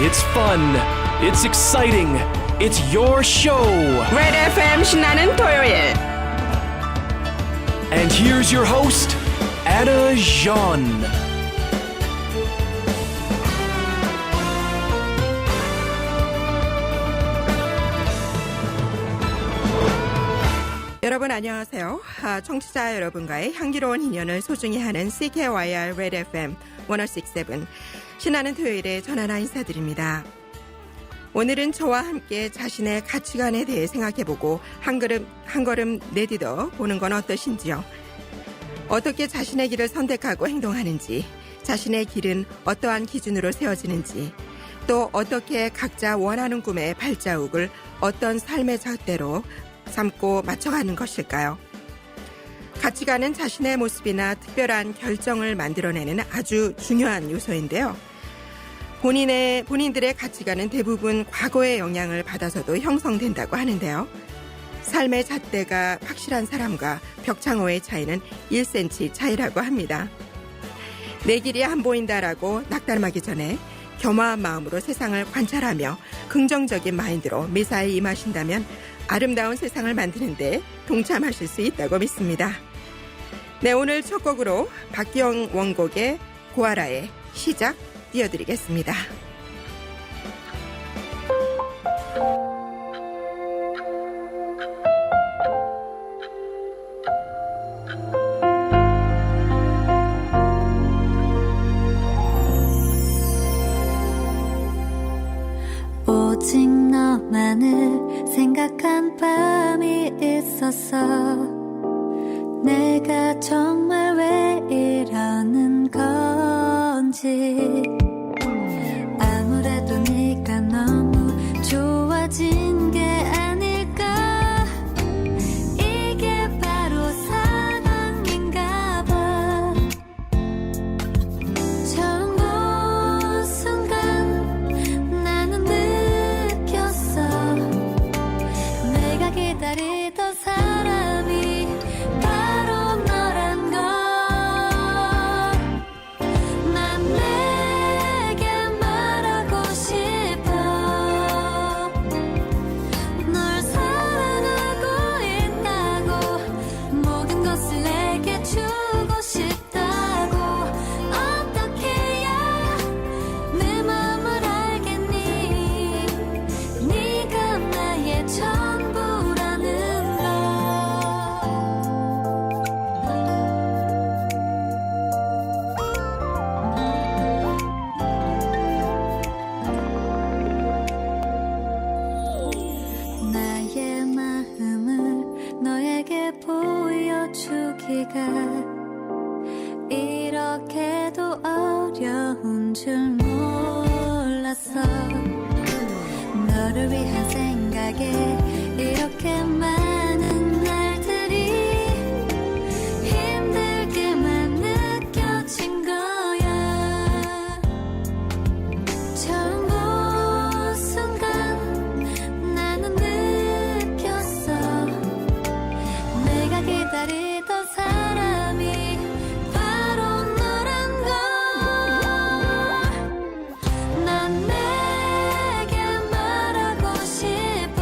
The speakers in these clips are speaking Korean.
It's fun. It's exciting. It's your show. Red FM 신나는 토요일. And here's your host, Anna Jean. 여러분 안녕하세요. 청취자 여러분과의 향기로운 인연을 소중히 하는 CKYR Red FM 106.7 신나는 토요일에 전하나 인사드립니다. 오늘은 저와 함께 자신의 가치관에 대해 생각해보고 한 걸음 내딛어 보는 건 어떠신지요? 어떻게 자신의 길을 선택하고 행동하는지, 자신의 길은 어떠한 기준으로 세워지는지, 또 어떻게 각자 원하는 꿈의 발자국을 어떤 삶의 잣대로 삼고 맞춰가는 것일까요? 가치관은 자신의 모습이나 특별한 결정을 만들어내는 아주 중요한 요소인데요. 본인들의 가치관은 대부분 과거의 영향을 받아서도 형성된다고 하는데요. 삶의 잣대가 확실한 사람과 벽창호의 차이는 1cm 차이라고 합니다. 내 길이 안 보인다라고 낙담하기 전에 겸허한 마음으로 세상을 관찰하며 긍정적인 마인드로 매사에 임하신다면 아름다운 세상을 만드는데 동참하실 수 있다고 믿습니다. 네, 오늘 첫 곡으로 박기영 원곡의 고아라의 시작 띄워드리겠습니다. 오직 너만을 생각한 밤이 있었어. 내가 정말 왜 이러는 건지. 아무래도 네가 너무 좋아진 게 아닐까. 이게 바로 사랑인가 봐. 처음 본 순간 나는 느꼈어. 내가 기다리던 사람이 바로 너란 걸. 난 내게 말하고 싶어. 널 사랑하고 있다고, 모든 것을 내게 주고 싶다고. 어떻게 해야 내 마음을 알겠니? 네가 나의 전부라는 걸. 나의 마음을 너에게 보여주기가 이렇게도 어려운 줄 몰랐어. 너를 위한 생각에 이렇게 많은 날들이 힘들게만 느껴진 거야. 처음 본 순간 나는 느꼈어. 내가 기다리던 사람이 바로 너란 걸. 난 내게 말하고 싶어.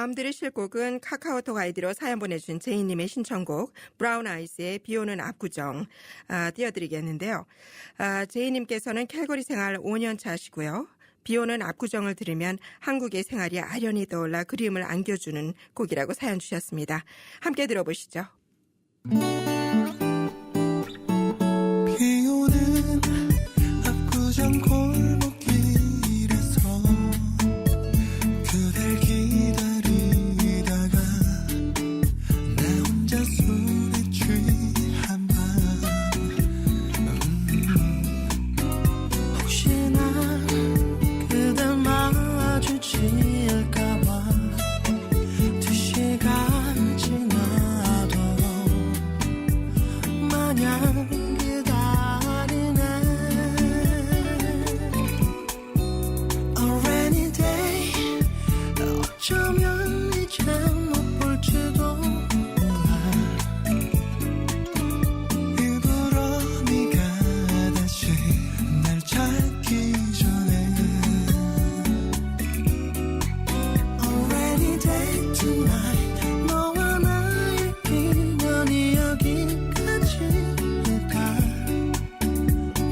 다음 들으실 곡은 카카오톡 아이디로 사연 보내준 제이님의 신청곡 브라운 아이스의 비오는 압구정 띄워드리겠는데요. 제이님께서는 캘거리 생활 5년 차시고요. 비오는 압구정을 들으면 한국의 생활이 아련히 떠올라 그리움을 안겨주는 곡이라고 사연 주셨습니다. 함께 들어보시죠. 비오는 압구정 골목길에서 그댈 기다리다가 나 혼자 술에 취한 밤 혹시나 그댈 마주칠까봐 2시간 지나도 마냥 기다리네. A rainy day 어쩌면 이제 못 볼지도 몰라. 일부러 네가 다시 날 찾기 전에 A rainy day tonight 너와 나의 인연이 여기까지일까.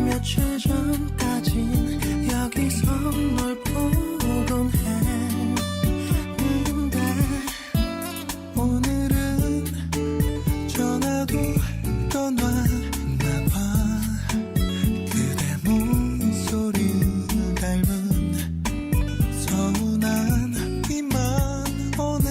며칠 전까진 여기서 널 보곤 했는데 오늘은 전화도 떠났나봐. 그대 목소리 닮은 서운한 비만 오네.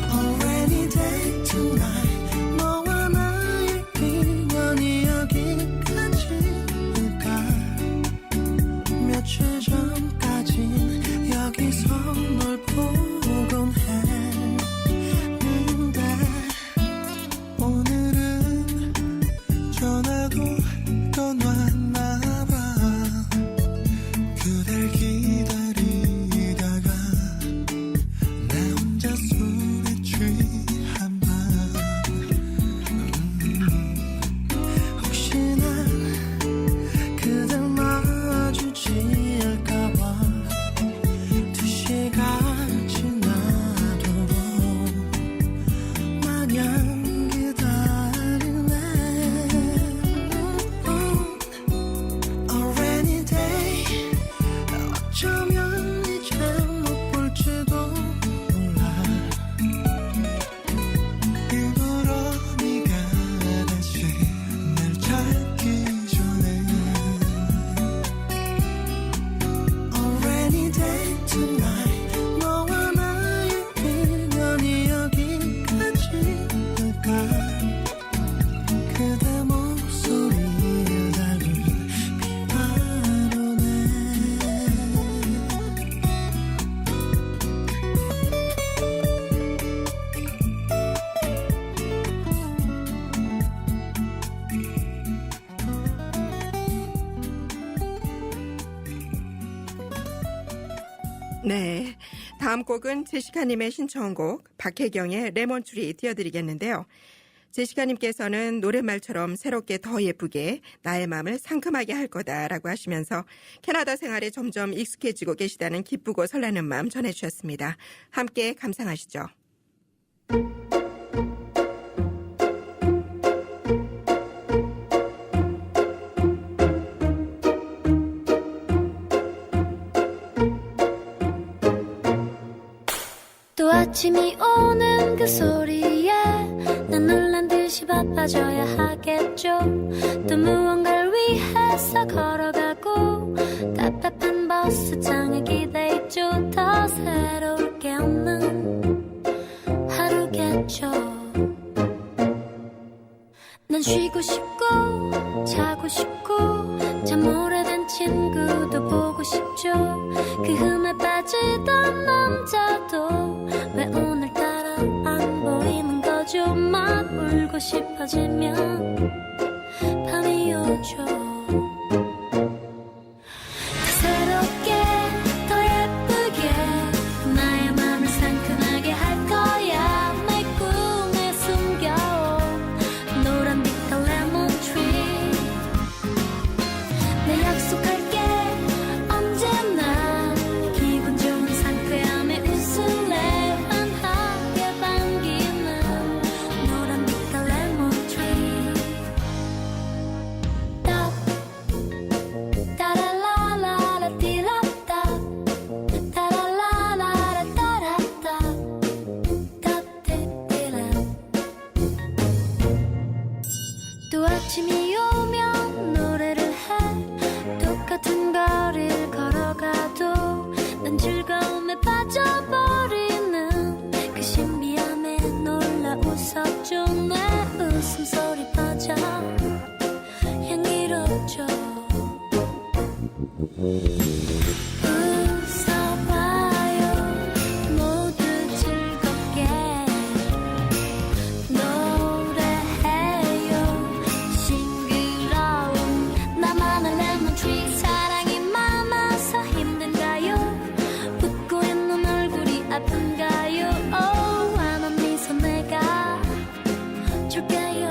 A rainy day tonight 너와 나의 인연이 여기까지일까. 며칠 전까진 여기서 널 보곤 했는데 오늘은 전화도 떠났나봐. 그댈 기다리다가 나 혼자 술에 취한 밤 혹시나 그댈 마주칠까봐 2시간 지나도 마냥 기다리네. A rainy day 어쩌면 이제 못 볼지도 몰라. 일부러 네가 다시 날 찾기 전에 A rainy day tonight 너와 나의 인연이 여기까지일까. 그대 목소리를 닮은 비만 오네. 네, 다음 곡은 제시카님의 신청곡 박혜경의 레몬트리 띄워드리겠는데요. 제시카님께서는 노랫말처럼 새롭게 더 예쁘게 나의 마음을 상큼하게 할 거다라고 하시면서 캐나다 생활에 점점 익숙해지고 계시다는 기쁘고 설레는 마음 전해주셨습니다. 함께 감상하시죠. 또 아침이 오는 그 소리에 난 놀란 듯이 바빠져야 하겠죠. 또 무언가를 위해서 걸어가고 답답한 버스장에 기대있죠. 더 새로울 게 없는 하루겠죠. 난 쉬고 싶고 자고 싶고 참 오래된 친구도 보고 싶죠. 그 흠에 빠지던 남자도 왜 오늘따라 안 보이는 거죠. 막 울고 싶어지면 밤이 오죠. 웃어봐요 모두 즐겁게 노래해요 싱그러운 나만의 레몬트리 사랑이 많아서 힘든가요 웃고 있는 얼굴이 아픈가요 환한 미소 내가 줄게요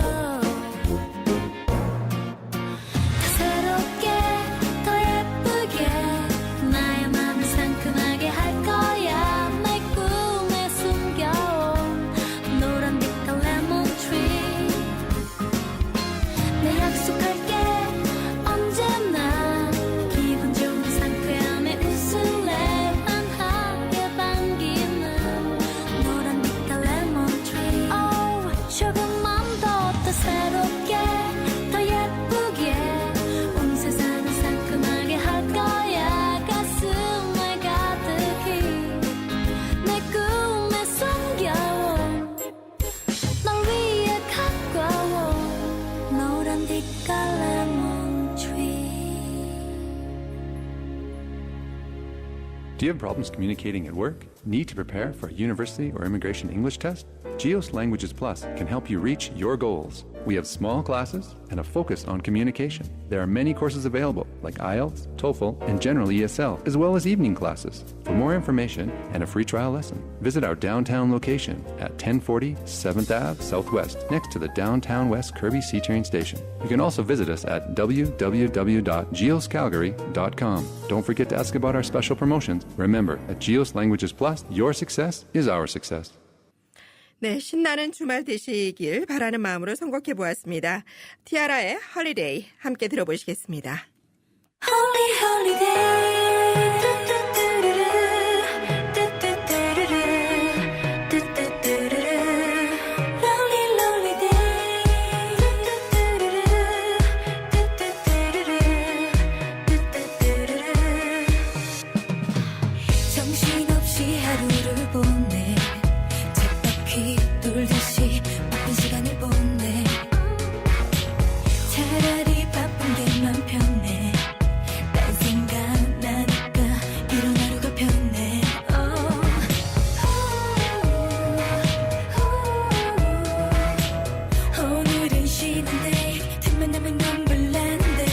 더 새롭게 더 예쁘게 나의 맘을 상큼하게 할 거야 내 꿈에 숨겨온 노란 빛깔 레몬트리 내 약속할게 언제나 기분 좋은 상쾌함에 웃을래 환하게 반기는 노란 빛깔 레몬트리 조금만 더 새롭게 더 예쁘게 온 세상을 상큼하게 할 거야 가슴에 가득히 내 꿈에 숨겨온 널 위해 가까워 노란 빛깔 레몬트리 Do you have problems communicating at work? Need to prepare for a university or immigration English test? GEOS Languages Plus can help you reach your goals. We have small classes and a focus on communication. There are many courses available, like IELTS, TOEFL, and General ESL, as well as evening classes. For more information and a free trial lesson, visit our downtown location at 1040 7th Ave Southwest, next to the Downtown West Kirby C-Train station. You can also visit us at www.geoscalgary.com. Don't forget to ask about our special promotions. Remember, at GEOS Languages Plus, your success is our success. 네, 신나는 주말 되시길 바라는 마음으로 선곡해 보았습니다. 티아라의 홀리데이 함께 들어보시겠습니다. Holy holiday Lonely lonely day 정신없이 하루를 보내 쳇바퀴 돌듯이 바쁜 시간을 보내 차라리 바쁜 게 맘 편해 딴 생각 나니까 이런 하루가 편해 오늘은 쉬는 day 틈만 나면 넌 불난데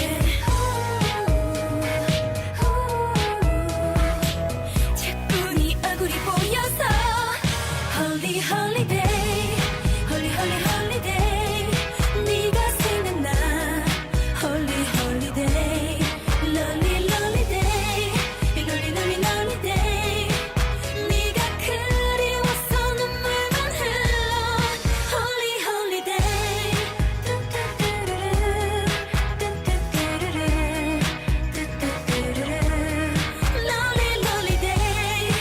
자꾸 네 얼굴이 보여서 Holy holiday Holy holy holiday 네가 생각나 Holy holiday Lonely lonely day Lonely lonely lonely day 네가 그리워서 눈물만 흘러 Holy holiday Lonely lonely day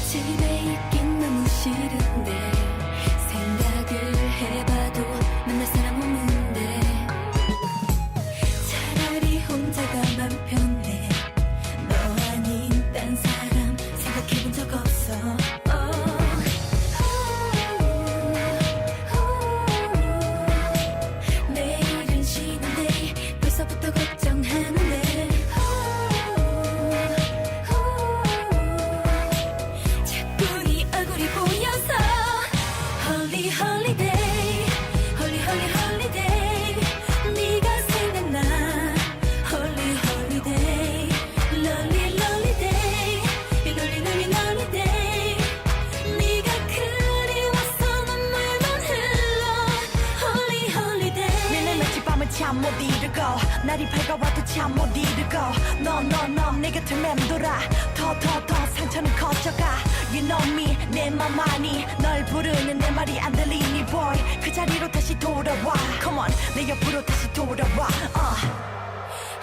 집에 있긴 너무 싫은데 생각을 해봐도 만날 사람 없는데 차라리 혼자가 맘 편해 너 아닌 딴 사람 생각해본 적 없어 내일은 쉬는데 벌써부터 걱정하는데 자꾸 네 얼굴이 보여서 Holy holiday Holy holy holiday 네가 생각나 Holy holiday Lonely lonely day Lonely lonely lonely day 네가 그리워서 눈물만 흘러 Holy holiday 내내 며칠 밤을 참 못 이루고 날이 밝아와도 참 못 이루고 너 내 곁을 맴돌아 더 상처는 커져가 You know me 내 맘 아니 널 부르는 내 말이 안 들리니 boy 그 자리로 다시 돌아와 Come on 내 옆으로 다시 돌아와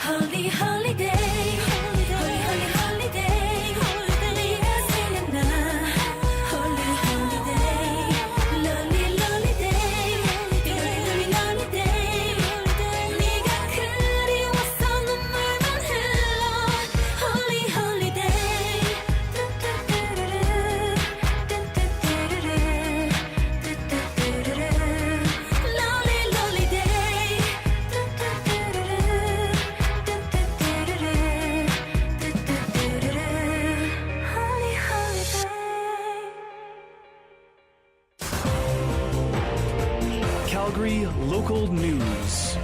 Holy holiday Holy holy holiday 네가 생각나 Holy holiday Lonely lonely day Lonely lonely lonely day 네가 그리워서 눈물만 흘러 Holy holiday Lonely lonely Calgary local news.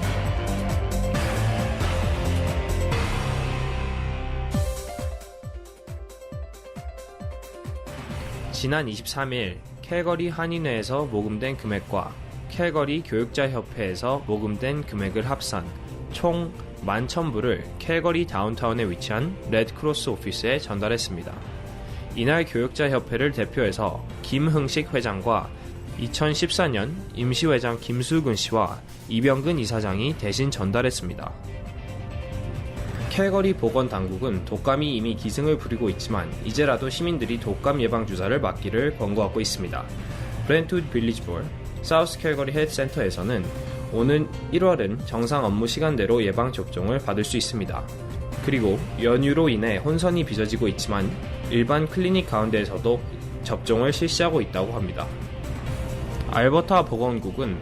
지난 23일 캘거리 한인회에서 모금된 금액과 캘거리 교육자협회에서 모금된 금액을 합산 총 11,000불을 캘거리 다운타운에 위치한 레드크로스 오피스에 전달했습니다. 이날 교육자협회를 대표해서 김흥식 회장과 2014년 임시회장 김수근 씨와 이병근 이사장이 대신 전달했습니다. 캘거리 보건당국은 독감이 이미 기승을 부리고 있지만 이제라도 시민들이 독감 예방 주사를 맞기를 권고하고 있습니다. 브렌트우드 빌리지볼 사우스 캘거리 헬스센터에서는 오는 1월은 정상 업무 시간대로 예방 접종을 받을 수 있습니다. 그리고 연휴로 인해 혼선이 빚어지고 있지만 일반 클리닉 가운데에서도 접종을 실시하고 있다고 합니다. 알버타 보건국은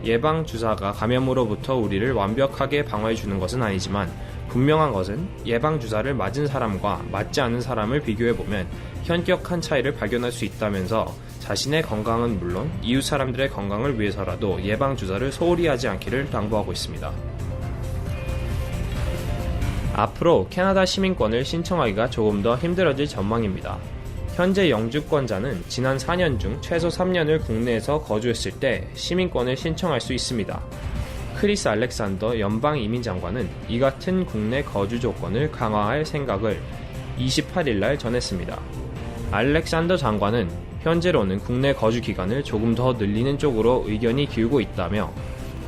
예방 주사가 감염으로부터 우리를 완벽하게 방어해주는 것은 아니지만 분명한 것은 예방 주사를 맞은 사람과 맞지 않은 사람을 비교해보면 현격한 차이를 발견할 수 있다면서 자신의 건강은 물론 이웃 사람들의 건강을 위해서라도 예방 주사를 소홀히 하지 않기를 당부하고 있습니다. 앞으로 캐나다 시민권을 신청하기가 조금 더 힘들어질 전망입니다. 현재 영주권자는 지난 4년 중 최소 3년을 국내에서 거주했을 때 시민권을 신청할 수 있습니다. 크리스 알렉산더 연방이민장관은 이 같은 국내 거주 조건을 강화할 생각을 28일 날 전했습니다. 알렉산더 장관은 현재로는 국내 거주 기간을 조금 더 늘리는 쪽으로 의견이 기울고 있다며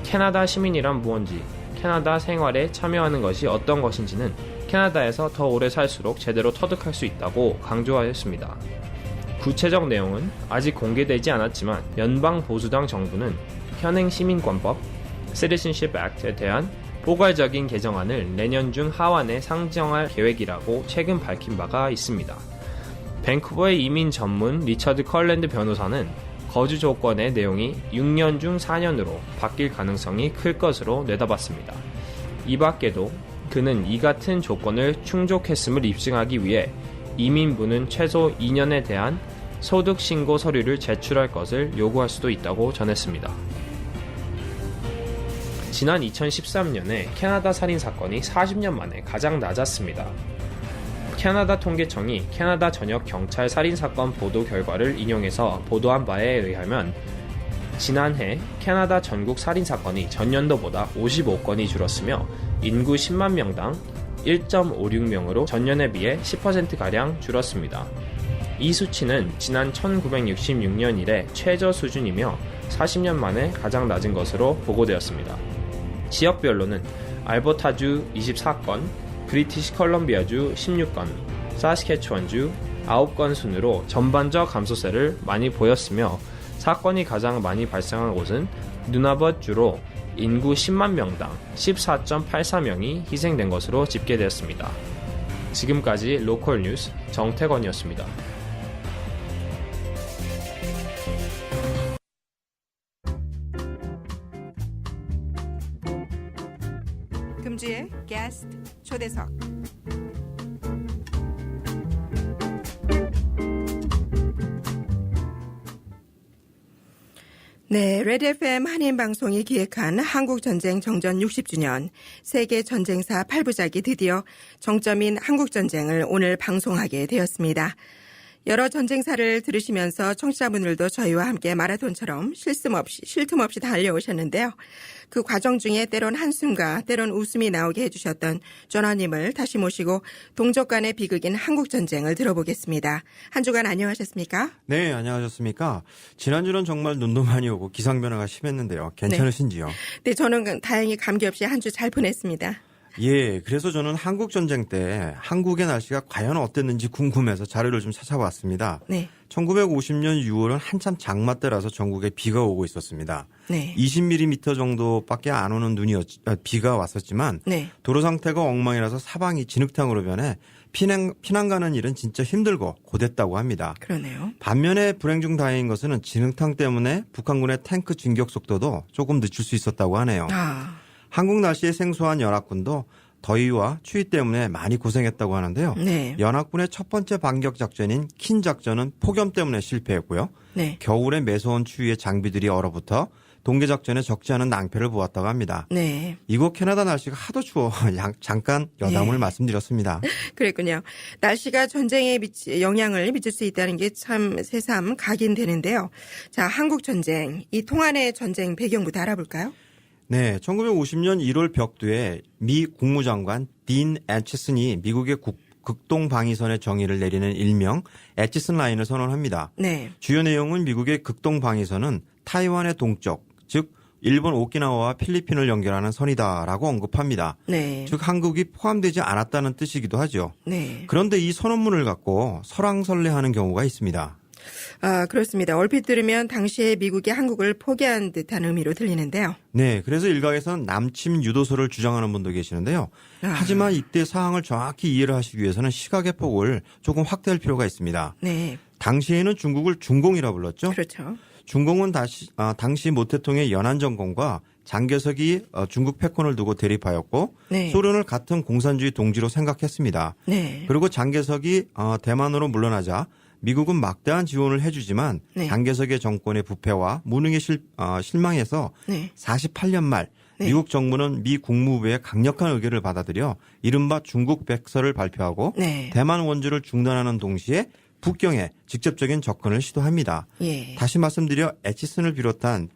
캐나다 시민이란 무언지, 캐나다 생활에 참여하는 것이 어떤 것인지는 캐나다에서 더 오래 살수록 제대로 터득할 수 있다고 강조하였습니다. 구체적 내용은 아직 공개되지 않았지만 연방보수당 정부는 현행 시민권법 Citizenship Act에 대한 포괄적인 개정안을 내년 중 하원에 상정할 계획이라고 최근 밝힌 바가 있습니다. 밴쿠버의 이민 전문 리처드 컬랜드 변호사는 거주 조건의 내용이 6년 중 4년으로 바뀔 가능성이 클 것으로 내다봤습니다. 이 밖에도 그는 이 같은 조건을 충족했음을 입증하기 위해 이민부는 최소 2년에 대한 소득 신고 서류를 제출할 것을 요구할 수도 있다고 전했습니다. 지난 2013년에 캐나다 살인 사건이 40년 만에 가장 낮았습니다. 캐나다 통계청이 캐나다 전역 경찰 살인 사건 보도 결과를 인용해서 보도한 바에 의하면 지난해 캐나다 전국 살인 사건이 전년도보다 55건이 줄었으며 인구 10만 명당 1.56명으로 전년에 비해 10%가량 줄었습니다. 이 수치는 지난 1966년 이래 최저 수준이며 40년 만에 가장 낮은 것으로 보고되었습니다. 지역별로는 알버타주 24건, 브리티시 컬럼비아주 16건, 사스캐추원주 9건 순으로 전반적 감소세를 많이 보였으며 사건이 가장 많이 발생한 곳은 누나벗주로 인구 10만 명당 14.84명이 희생된 것으로 집계되었습니다. 지금까지 로컬 뉴스 정태건이었습니다. 금주의 게스트 초대석. 네, 레드 FM 한인방송이 기획한 한국전쟁 정전 60주년 세계전쟁사 8부작이 드디어 정점인 한국전쟁을 오늘 방송하게 되었습니다. 여러 전쟁사를 들으시면서 청취자분들도 저희와 함께 마라톤처럼 쉴 틈 없이 달려오셨는데요. 그 과정 중에 때론 한숨과 때론 웃음이 나오게 해주셨던 전하님을 다시 모시고 동족 간의 비극인 한국전쟁을 들어보겠습니다. 한 주간 안녕하셨습니까? 네, 안녕하셨습니까? 지난주는 정말 눈도 많이 오고 기상변화가 심했는데요. 괜찮으신지요? 네, 저는 다행히 감기 없이 한 주 잘 보냈습니다. 예, 그래서 저는 한국전쟁 때 한국의 날씨가 과연 어땠는지 궁금해서 자료를 좀 찾아봤습니다. 네. 1950년 6월은 한참 장마 때라서 전국에 비가 오고 있었습니다. 네. 20mm 정도밖에 안 오는 비가 왔었지만 네. 도로 상태가 엉망이라서 사방이 진흙탕으로 변해 피난 가는 일은 진짜 힘들고 고됐다고 합니다. 그러네요. 반면에 불행 중 다행인 것은 진흙탕 때문에 북한군의 탱크 진격 속도도 조금 늦출 수 있었다고 하네요. 한국 날씨에 생소한 연합군도 더위와 추위 때문에 많이 고생했다고 하는데요. 네. 연합군의 첫 번째 반격 작전인 킨 작전은 폭염 때문에 실패했고요. 네. 겨울에 매서운 추위에 장비들이 얼어붙어 동계 작전에 적지 않은 낭패를 보았다고 합니다. 네. 이곳 캐나다 날씨가 하도 추워 잠깐 여담을 네. 말씀드렸습니다. 그랬군요. 날씨가 전쟁에 영향을 미칠 수 있다는 게 참 새삼 각인되는데요. 자, 한국 전쟁, 이 통한의 전쟁 배경부터 알아볼까요? 네, 1950년 1월 벽두에 미 국무장관 딘 애치슨이 미국의 극동 방위선의 정의를 내리는 일명 애치슨 라인을 선언합니다. 네. 주요 내용은 미국의 극동 방위선은 타이완의 동쪽, 즉 일본 오키나와와 필리핀을 연결하는 선이다라고 언급합니다. 네. 즉 한국이 포함되지 않았다는 뜻이기도 하죠. 네. 그런데 이 선언문을 갖고 설왕설래하는 경우가 있습니다. 아, 그렇습니다. 얼핏 들으면 당시에 미국이 한국을 포기한 듯한 의미로 들리는데요. 네, 그래서 일각에서는 남침 유도소를 주장하는 분도 계시는데요. 하지만 이때 사항을 정확히 이해를 하시기 위해서는 시각의 폭을 조금 확대할 필요가 있습니다. 네. 당시에는 중국을 중공이라 불렀죠. 그렇죠. 중공은 당시 모태통의 연안정권과 장개석이 중국 패권을 두고 대립하였고 네. 소련을 같은 공산주의 동지로 생각했습니다. 네. 그리고 장개석이 대만으로 물러나자 미국은 막대한 지원을 해주지만 네. 장개석의 정권의 부패와 무능에 실망해서 네. 48년 말 네. 미국 정부는 미 국무부의 강력한 의견을 받아들여 이른바 중국 백서를 발표하고 네. 대만 원주를 중단하는 동시에 북경에 직접적인 접근을 시도합니다. 예. 다시 말씀드려 애치슨을 비롯한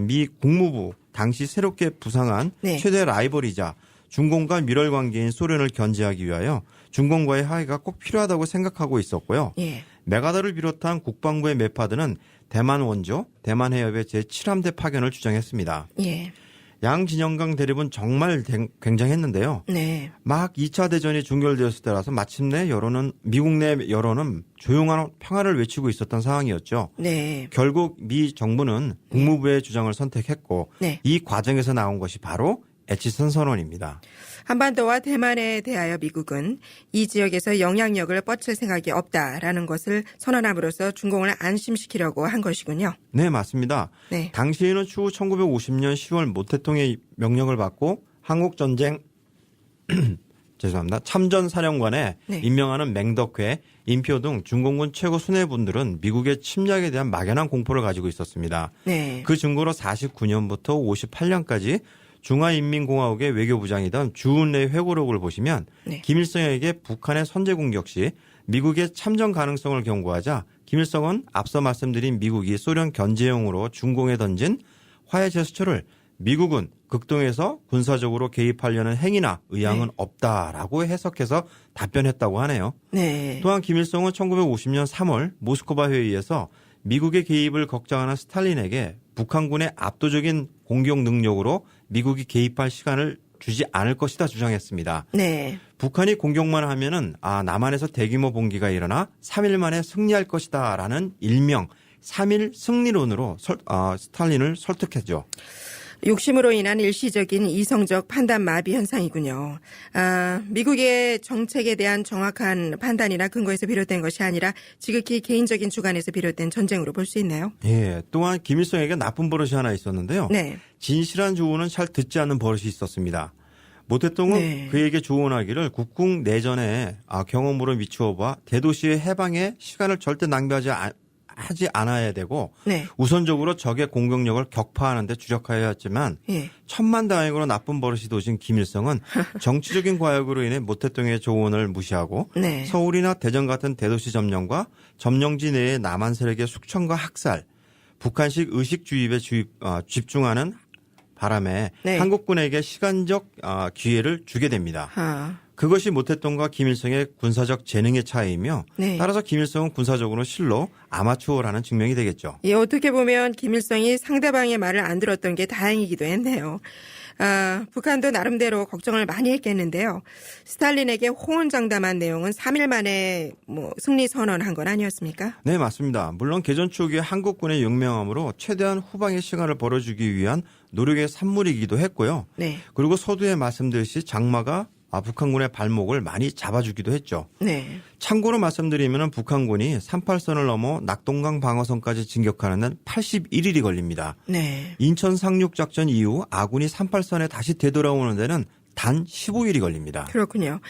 미 국무부 당시 새롭게 부상한 네. 최대 라이벌이자 중공과 밀월 관계인 소련을 견제하기 위하여 중공과의 합의가 꼭 필요하다고 생각하고 있었고요. 예. 메가더를 비롯한 국방부의 매파드는 대만 원조, 대만 해협의 제7함대 파견을 주장했습니다. 예. 양 진영 간 대립은 정말 굉장했는데요. 네. 막 2차 대전이 종결되었을 때라서 마침내 미국 내 여론은 조용한 평화를 외치고 있었던 상황이었죠. 네. 결국 미 정부는 국무부의 주장을 선택했고 네. 이 과정에서 나온 것이 바로 애치슨 선언입니다. 한반도와 대만에 대하여 미국은 이 지역에서 영향력을 뻗칠 생각이 없다라는 것을 선언함으로써 중공을 안심시키려고 한 것이군요. 네, 맞습니다. 네. 당시에는 추후 1950년 10월 모태통의 명령을 받고 한국전쟁 죄송합니다. 참전사령관에 네. 임명하는 맹덕회, 인표 등 중공군 최고 수뇌부들은 미국의 침략에 대한 막연한 공포를 가지고 있었습니다. 네. 그 증거로 49년부터 58년까지 중화인민공화국의 외교부장이던 주은래의 회고록을 보시면 네. 김일성에게 북한의 선제 공격 시 미국의 참전 가능성을 경고하자 김일성은 앞서 말씀드린 미국이 소련 견제용으로 중공에 던진 화해 제스처를 미국은 극동에서 군사적으로 개입하려는 행위나 의향은 네. 없다라고 해석해서 답변했다고 하네요. 네. 또한 김일성은 1950년 3월 모스크바 회의에서 미국의 개입을 걱정하는 스탈린에게 북한군의 압도적인 공격 능력으로 미국이 개입할 시간을 주지 않을 것이다 주장했습니다. 네. 북한이 공격만 하면은 남한에서 대규모 봉기가 일어나 3일 만에 승리할 것이다라는 일명 3일 승리론으로 스탈린을 설득했죠. 욕심으로 인한 일시적인 이성적 판단 마비 현상이군요. 미국의 정책에 대한 정확한 판단이나 근거에서 비롯된 것이 아니라 지극히 개인적인 주관에서 비롯된 전쟁으로 볼 수 있나요? 예, 또한 김일성에게 나쁜 버릇이 하나 있었는데요. 네. 진실한 조언은 잘 듣지 않는 버릇이 있었습니다. 모태통은 네. 그에게 조언하기를 국궁 내전에 경험으로 미추어 봐 대도시의 해방에 시간을 절대 낭비하지 않아야 되고 네. 우선적으로 적의 공격력을 격파하는 데 주력하여야 했지만 예. 천만다행으로 나쁜 버릇이 도진 김일성은 정치적인 과욕으로 인해 모태통의 조언을 무시하고 네. 서울이나 대전 같은 대도시 점령과 점령지 내의 남한 세력의 숙청과 학살, 북한식 의식 주입에 집중하는 바람에 네. 한국군에게 시간적 기회를 주게 됩니다. 그것이 모태통과 김일성의 군사적 재능의 차이이며 네. 따라서 김일성은 군사적으로 실로 아마추어라는 증명이 되겠죠. 예, 어떻게 보면 김일성이 상대방의 말을 안 들었던 게 다행이기도 했네요. 북한도 나름대로 걱정을 많이 했겠는데요. 스탈린에게 호언장담한 내용은 3일 만에 승리 선언한 건 아니었습니까? 네, 맞습니다. 물론 개전 초기에 한국군의 영명함으로 최대한 후방의 시간을 벌어주기 위한 노력의 산물이기도 했고요. 네. 그리고 서두에 말씀드렸듯이 장마가 북한군의 발목을 많이 잡아주기도 했죠. 네. 참고로 말씀드리면 북한군이 38선을 넘어 낙동강 방어선까지 진격하는 데는 81일이 걸립니다. 네. 인천 상륙작전 이후 아군이 38선에 다시 되돌아오는 데는 단 15일이 걸립니다. 그렇군요.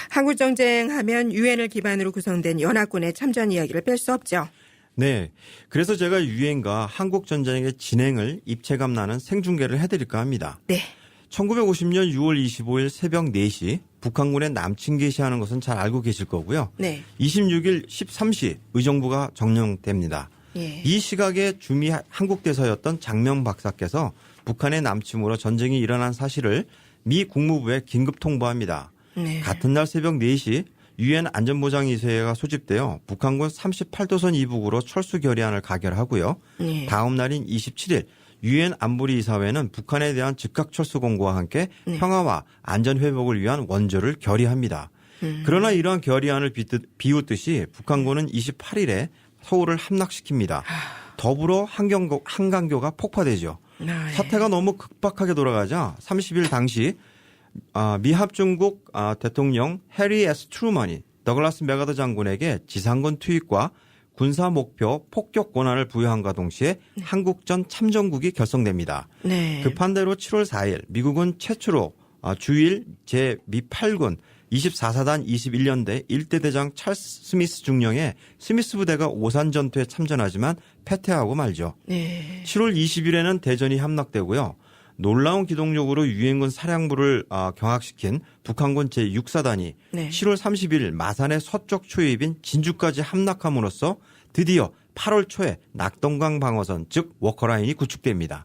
한국 전쟁하면 유엔을 기반으로 구성된 연합군의 참전 이야기를 뺄 수 없죠. 네. 그래서 제가 유엔과 한국 전쟁의 진행을 입체감 나는 생중계를 해드릴까 합니다. 네. 1950년 6월 25일 새벽 4시 북한군의 남침 개시하는 것은 잘 알고 계실 거고요. 네. 26일 13시 의정부가 점령됩니다. 예. 이 시각에 주미 한국 대사였던 장명 박사께서 북한의 남침으로 전쟁이 일어난 사실을 미 국무부에 긴급 통보합니다. 네. 같은 날 새벽 4시 유엔 안전보장이사회가 소집되어 북한군 38도선 이북으로 철수 결의안을 가결하고요. 네. 다음 날인 27일 유엔 안보리이사회는 북한에 대한 즉각 철수 공고와 함께 평화와 안전 회복을 위한 원조를 결의합니다. 그러나 이러한 결의안을 비웃듯이 북한군은 28일에 서울을 함락시킵니다. 더불어 한강교가 폭파되죠. 네. 사태가 너무 급박하게 돌아가자 30일 당시 미합중국 대통령 해리 S. 트루먼이 더글라스 메가더 장군에게 지상군 투입과 군사 목표 폭격 권한을 부여함과 동시에 한국전 참전국이 결성됩니다. 네. 급한 대로 7월 4일 미국은 최초로 주일 제-미 8군 24사단 21년대 1대 대장 찰스 스미스 중령의 스미스 부대가 오산 전투에 참전하지만 패퇴하고 말죠. 네. 7월 20일에는 대전이 함락되고요. 놀라운 기동력으로 유엔군 사령부를 경악시킨 북한군 제6사단이 네. 7월 30일 마산의 서쪽 초입인 진주까지 함락함으로써 드디어 8월 초에 낙동강 방어선 즉 워커라인이 구축됩니다.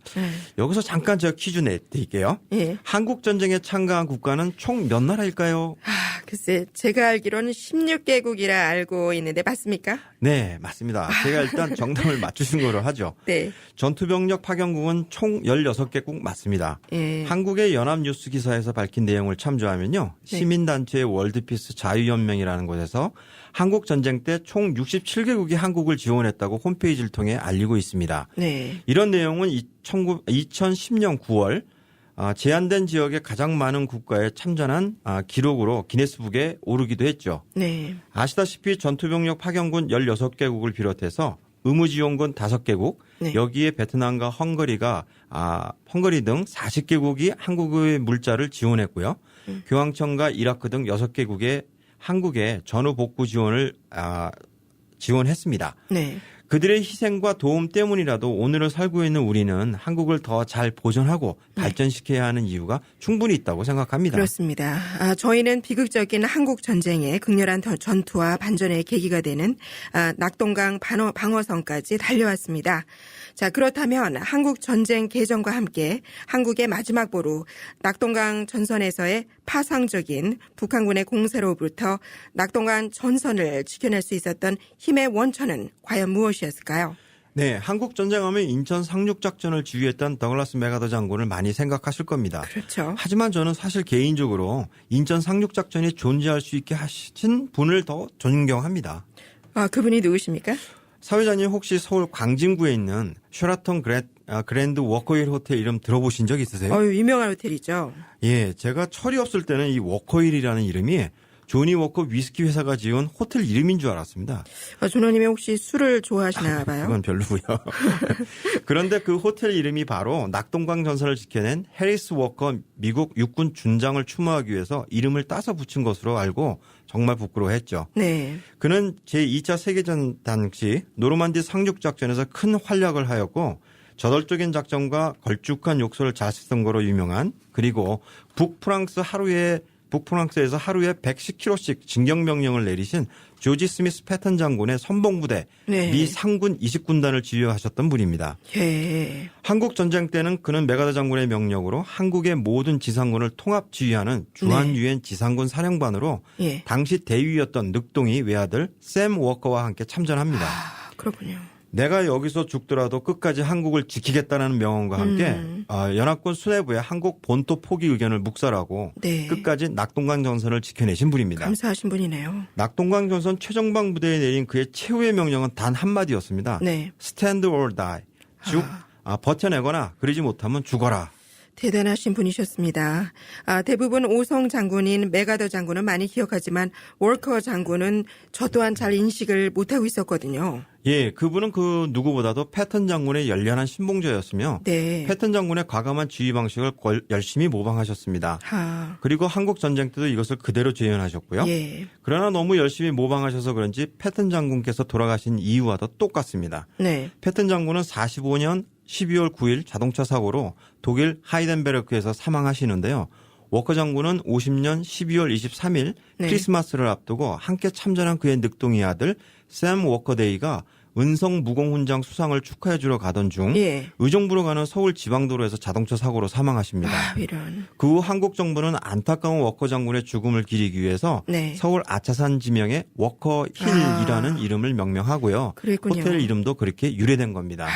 여기서 잠깐 제가 퀴즈 내드릴게요. 예. 한국 전쟁에 참가한 국가는 총 몇 나라일까요? 글쎄 제가 알기로는 16개국이라 알고 있는데 맞습니까? 네, 맞습니다. 제가 일단 정답을 맞추신 거로 하죠. 네. 전투병력 파견국은 총 16개국 맞습니다. 예. 한국의 연합뉴스 기사에서 밝힌 내용을 참조하면요. 시민단체 월드피스 자유연맹이라는 곳에서 한국 전쟁 때 총 67개국이 한국을 지원했다고 홈페이지를 통해 알리고 있습니다. 네. 이런 내용은 2010년 9월 제한된 지역에 가장 많은 국가에 참전한 기록으로 기네스북에 오르기도 했죠. 네. 아시다시피 전투병력 파견군 16개국을 비롯해서 의무지원군 5개국, 네. 여기에 베트남과 헝거리 등 40개국이 한국의 물자를 지원했고요. 교황청과 이라크 등 6개국의 한국의 전후 복구 지원을 지원했습니다. 네. 그들의 희생과 도움 때문이라도 오늘을 살고 있는 우리는 한국을 더 잘 보존하고 발전시켜야 하는 이유가 충분히 있다고 생각합니다. 그렇습니다. 저희는 비극적인 한국 전쟁의 극렬한 전투와 반전의 계기가 되는 낙동강 방어선까지 달려왔습니다. 자, 그렇다면 한국 전쟁 개정과 함께 한국의 마지막 보루 낙동강 전선에서의 파상적인 북한군의 공세로부터 낙동강 전선을 지켜낼 수 있었던 힘의 원천은 과연 무엇이었을까요? 네, 한국 전쟁하면 인천 상륙작전을 지휘했던 더글라스 메가더 장군을 많이 생각하실 겁니다. 그렇죠. 하지만 저는 사실 개인적으로 인천 상륙작전이 존재할 수 있게 하신 분을 더 존경합니다. 그분이 누구십니까? 사회자님 혹시 서울 광진구에 있는 쉐라톤 그랜드 워커힐 호텔 이름 들어보신 적 있으세요? 유명한 호텔이죠. 예, 제가 철이 없을 때는 이 워커힐이라는 이름이 조니 워커 위스키 회사가 지은 호텔 이름인 줄 알았습니다. 준호님이 혹시 술을 좋아하시나 봐요? 그건 별로고요. 그런데 그 호텔 이름이 바로 낙동강 전선을 지켜낸 해리스 워커 미국 육군 준장을 추모하기 위해서 이름을 따서 붙인 것으로 알고 정말 부끄러워했죠. 네. 그는 제2차 세계전 당시 노르만디 상륙작전에서 큰 활약을 하였고 저돌적인 작전과 걸쭉한 욕설을 잘 쓰던 거로 유명한, 그리고 북프랑스에서 하루에 110km씩 진격명령을 내리신 조지 스미스 패턴 장군의 선봉부대 네. 미 상군 20군단을 지휘하셨던 분입니다. 예. 한국 전쟁 때는 그는 메가더 장군의 명령으로 한국의 모든 지상군을 통합 지휘하는 주한유엔 지상군 사령관으로 예. 당시 대위였던 늑동이 외아들 샘 워커와 함께 참전합니다. 그렇군요. 내가 여기서 죽더라도 끝까지 한국을 지키겠다는 명언과 함께 연합군 수뇌부의 한국 본토 포기 의견을 묵살하고 네. 끝까지 낙동강 전선을 지켜내신 분입니다. 감사하신 분이네요. 낙동강 전선 최정방 부대에 내린 그의 최후의 명령은 단 한마디였습니다. 네. Stand or die. 즉 버텨내거나 그러지 못하면 죽어라. 대단하신 분이셨습니다. 대부분 오성 장군인 메가더 장군은 많이 기억하지만 월커 장군은 저 또한 잘 인식을 못하고 있었거든요. 예, 그분은 그 누구보다도 패턴 장군의 열렬한 신봉자였으며 네. 패턴 장군의 과감한 지휘 방식을 열심히 모방하셨습니다. 그리고 한국 전쟁 때도 이것을 그대로 재현하셨고요. 예. 그러나 너무 열심히 모방하셔서 그런지 패턴 장군께서 돌아가신 이유와도 똑같습니다. 네. 패턴 장군은 45년 12월 9일 자동차 사고로 독일 하이덴베르크에서 사망하시는데요. 워커 장군은 50년 12월 23일 네. 크리스마스를 앞두고 함께 참전한 그의 늑동이 아들 샘 워커데이가 은성 무공훈장 수상을 축하해 주러 가던 중 예. 의정부로 가는 서울 지방도로에서 자동차 사고로 사망하십니다. 이런. 그 후 한국 정부는 안타까운 워커 장군의 죽음을 기리기 위해서 네. 서울 아차산 지명에 워커 힐이라는 이름을 명명하고요. 그랬군요. 호텔 이름도 그렇게 유래된 겁니다.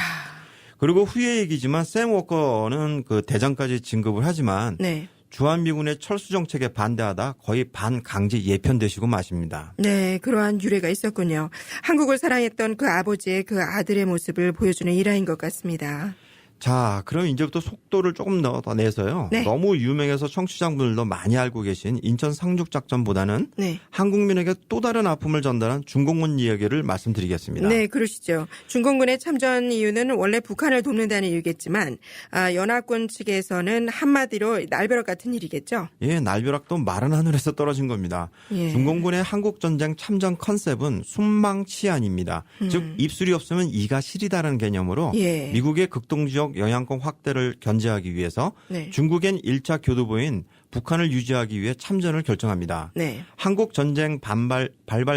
그리고 후의 얘기지만 샘 워커는 그 대장까지 진급을 하지만 네. 주한미군의 철수 정책에 반대하다 거의 반강제 예편되시고 마십니다. 네, 그러한 유래가 있었군요. 한국을 사랑했던 그 아버지의 그 아들의 모습을 보여주는 일화인 것 같습니다. 자, 그럼 이제부터 속도를 조금 더 내서요. 네. 너무 유명해서 청취자분들도 많이 알고 계신 인천 상륙작전보다는 네. 한국민에게 또 다른 아픔을 전달한 중공군 이야기를 말씀드리겠습니다. 네, 그러시죠. 중공군의 참전 이유는 원래 북한을 돕는다는 이유겠지만 연합군 측에서는 한마디로 날벼락 같은 일이겠죠. 예, 날벼락도 마른 하늘에서 떨어진 겁니다. 예. 중공군의 한국전쟁 참전 컨셉은 순망치안입니다. 즉 입술이 없으면 이가 시리다라는 개념으로 예. 미국의 극동지역 영향권 확대를 견제하기 위해서 네. 중국엔 1차 교두보인 북한을 유지하기 위해 참전을 결정합니다. 네. 한국 전쟁 발발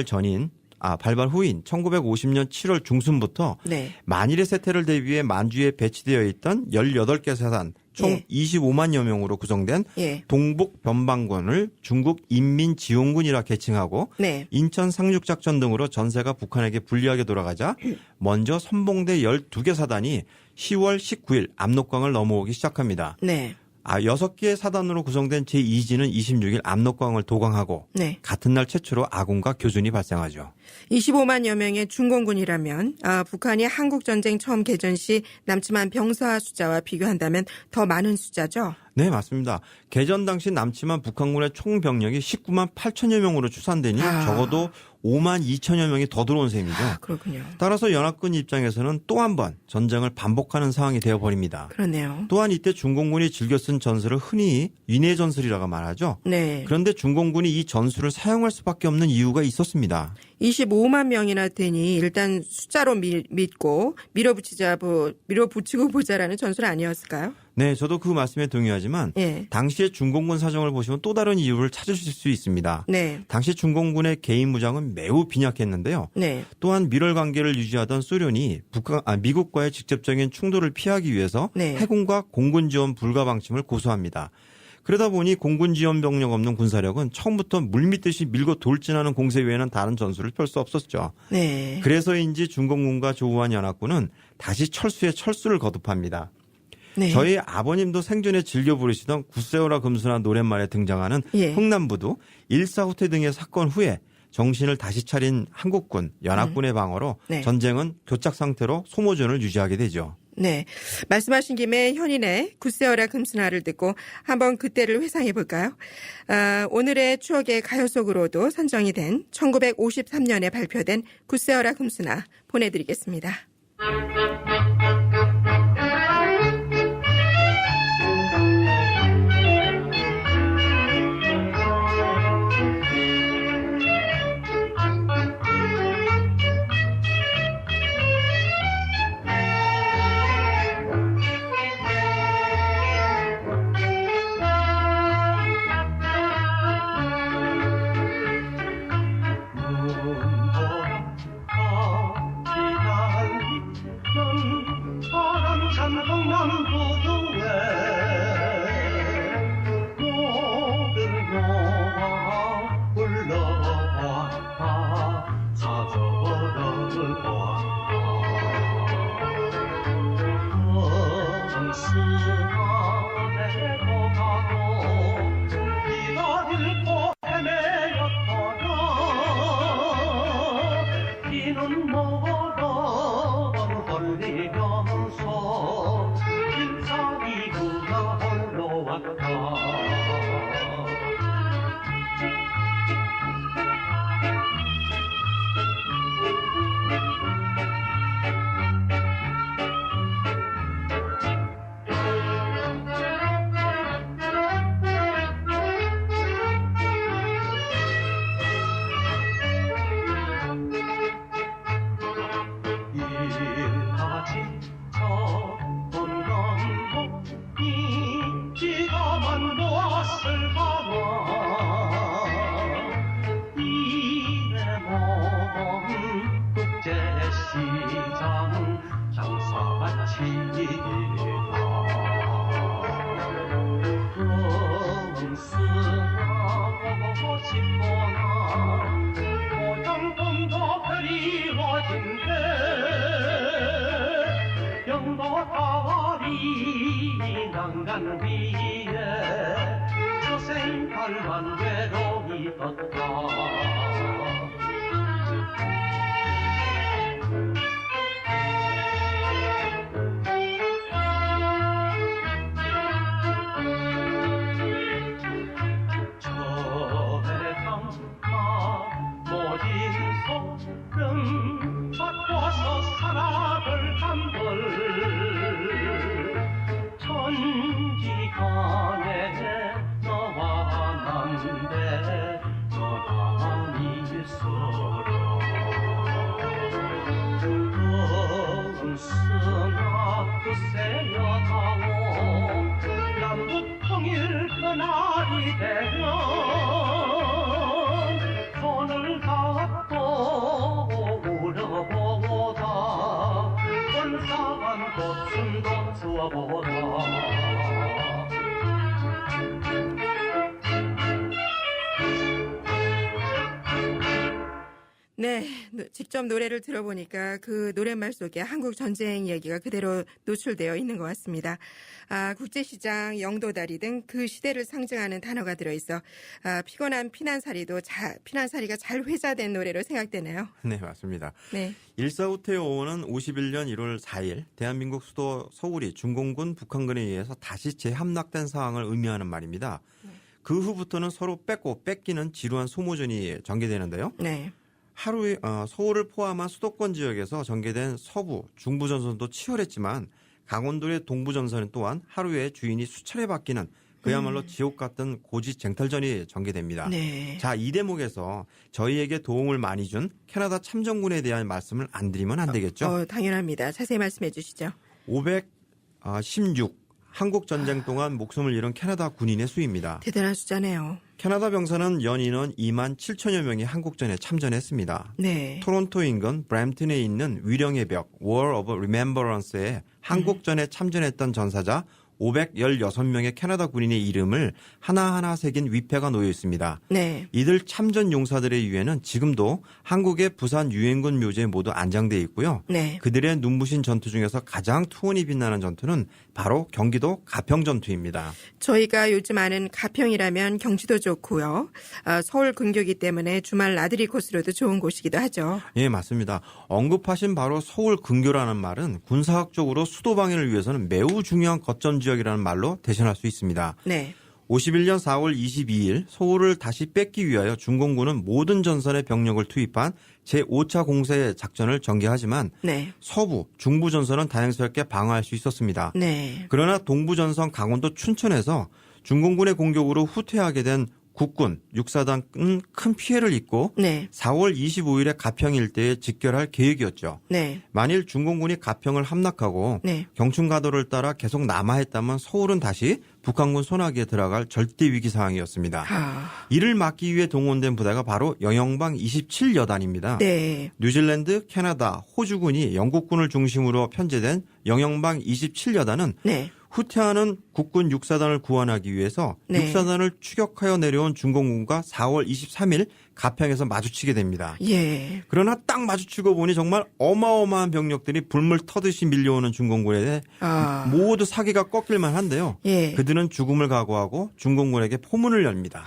후인 1950년 7월 중순부터 네. 만일의 세태를 대비해 만주에 배치되어 있던 18개 사단 총 예. 25만여 명으로 구성된 예. 동북 변방군을 중국 인민지원군이라 개칭하고 네. 인천 상륙작전 등으로 전세가 북한에게 불리하게 돌아가자 먼저 선봉대 12개 사단이 10월 19일 압록강을 넘어오기 시작합니다. 네. 6개의 사단으로 구성된 제2지는 26일 압록강을 도강하고 네. 같은 날 최초로 아군과 교전이 발생하죠. 25만여 명의 중공군이라면 북한이 한국전쟁 처음 개전 시 남침한 병사 숫자와 비교한다면 더 많은 숫자죠? 네, 맞습니다. 개전 당시 남침한 북한군의 총 병력이 19만 8천여 명으로 추산되니 적어도 5만 2천여 명이 더 들어온 셈이죠. 그렇군요. 따라서 연합군 입장에서는 또 한 번 전쟁을 반복하는 상황이 되어버립니다. 그러네요. 또한 이때 중공군이 즐겨 쓴 전술을 흔히 위내 전술이라고 말하죠. 네. 그런데 중공군이 이 전술을 사용할 수밖에 없는 이유가 있었습니다. 25만 명이나 되니 일단 숫자로 믿고 밀어붙이고 보자라는 전술 아니었을까요? 네, 저도 그 말씀에 동의하지만 예. 당시의 중공군 사정을 보시면 또 다른 이유를 찾으실 수 있습니다. 네. 당시 중공군의 개인 무장은 매우 빈약했는데요. 네. 또한 밀월 관계를 유지하던 소련이 미국과의 직접적인 충돌을 피하기 위해서 네. 해군과 공군 지원 불가 방침을 고수합니다. 그러다 보니 공군 지원 병력 없는 군사력은 처음부터 물밀듯이 밀고 돌진하는 공세 외에는 다른 전술을 펼 수 없었죠. 네. 그래서인지 중공군과 조우한 연합군은 다시 철수에 철수를 거듭합니다. 네. 저희 아버님도 생전에 즐겨 부르시던 굳세어라 금수나 노랫말에 등장하는 예. 흥남부도 일사후퇴 등의 사건 후에 정신을 다시 차린 한국군, 연합군의 방어로 네. 전쟁은 교착 상태로 소모전을 유지하게 되죠. 네. 말씀하신 김에 현인의 굳세어라 금수나를 듣고 한번 그때를 회상해 볼까요? 오늘의 추억의 가요 속으로도 선정이 된 1953년에 발표된 굳세어라 금수나 보내드리겠습니다. 걸리면서 인사이구나 홀로 사와리 난간 위에 저 생활만 외로이 떴다. 바꿔서 살아볼 한들 천지간에 너와 난데 너만이 있어라. 뜨거운 승하 그새여다오 남북통일 그날이 되면 손을 잡고 울어보다 원상한 꽃은 거두어보다. 네, 직접 노래를 들어보니까 그 노랫말 속에 한국 전쟁 얘기가 그대로 노출되어 있는 것 같습니다. 국제시장, 영도다리 등 그 시대를 상징하는 단어가 들어있어 피곤한 피난살이가 잘 회자된 노래로 생각되네요. 네, 맞습니다. 네. 1.4후 태오는 51년 1월 4일 대한민국 수도 서울이 중공군 북한군에 의해서 다시 재함락된 상황을 의미하는 말입니다. 그 후부터는 서로 뺏고 뺏기는 지루한 소모전이 전개되는데요. 네. 하루에 서울을 포함한 수도권 지역에서 전개된 서부, 중부 전선도 치열했지만 강원도의 동부 전선은 또한 하루에 주인이 수차례 바뀌는 그야말로 지옥 같은 고지 쟁탈전이 전개됩니다. 네. 자, 이 대목에서 저희에게 도움을 많이 준 캐나다 참전군에 대한 말씀을 안 드리면 안 되겠죠? 당연합니다. 자세히 말씀해 주시죠. 516 한국 전쟁 동안 목숨을 잃은 캐나다 군인의 수입니다. 대단한 숫자네요. 캐나다 병사는 연인원 2만 7천여 명이 한국전에 참전했습니다. 네. 토론토 인근 브램튼에 있는 위령의 벽 War of Remembrance에 한국전에 참전했던 전사자 516명의 캐나다 군인의 이름을 하나하나 새긴 위패가 놓여 있습니다. 네. 이들 참전 용사들의 유해는 지금도 한국의 부산 유엔군 묘지에 모두 안장돼 있고요. 네. 그들의 눈부신 전투 중에서 가장 투혼이 빛나는 전투는 바로 경기도 가평 전투입니다. 저희가 요즘 아는 가평이라면 경치도 좋고요. 서울 근교이기 때문에 주말 나들이 코스로도 좋은 곳이기도 하죠. 예, 맞습니다. 언급하신 바로 서울 근교라는 말은 군사학적으로 수도 방위를 위해서는 매우 중요한 거점 지역이라는 말로 대신할 수 있습니다. 네. 51년 4월 22일 서울을 다시 뺏기 위하여 중공군은 모든 전선의 병력을 투입한 제5차 공세 작전을 전개하지만 네. 서부, 중부 전선은 다행스럽게 방어할 수 있었습니다. 네. 그러나 동부 전선 강원도 춘천에서 중공군의 공격으로 후퇴하게 된 국군, 육사단은 큰 피해를 입고 네. 4월 25일에 가평 일대에 직결할 계획이었죠. 네. 만일 중공군이 가평을 함락하고 네. 경춘가도를 따라 계속 남하했다면 서울은 다시 북한군 손아귀에 들어갈 절대 위기 상황이었습니다. 이를 막기 위해 동원된 부대가 바로 영영방 27여단입니다. 네. 뉴질랜드, 캐나다, 호주군이 영국군을 중심으로 편제된 영영방 27여단은 네. 후퇴하는 국군 육사단을 구원하기 위해서 네. 육사단을 추격하여 내려온 중공군과 4월 23일 가평에서 마주치게 됩니다. 예. 그러나 딱 마주치고 보니 정말 어마어마한 병력들이 불물 터듯이 밀려오는 중공군에 대해 모두 사기가 꺾일만 한데요. 예. 그들은 죽음을 각오하고 중공군에게 포문을 엽니다.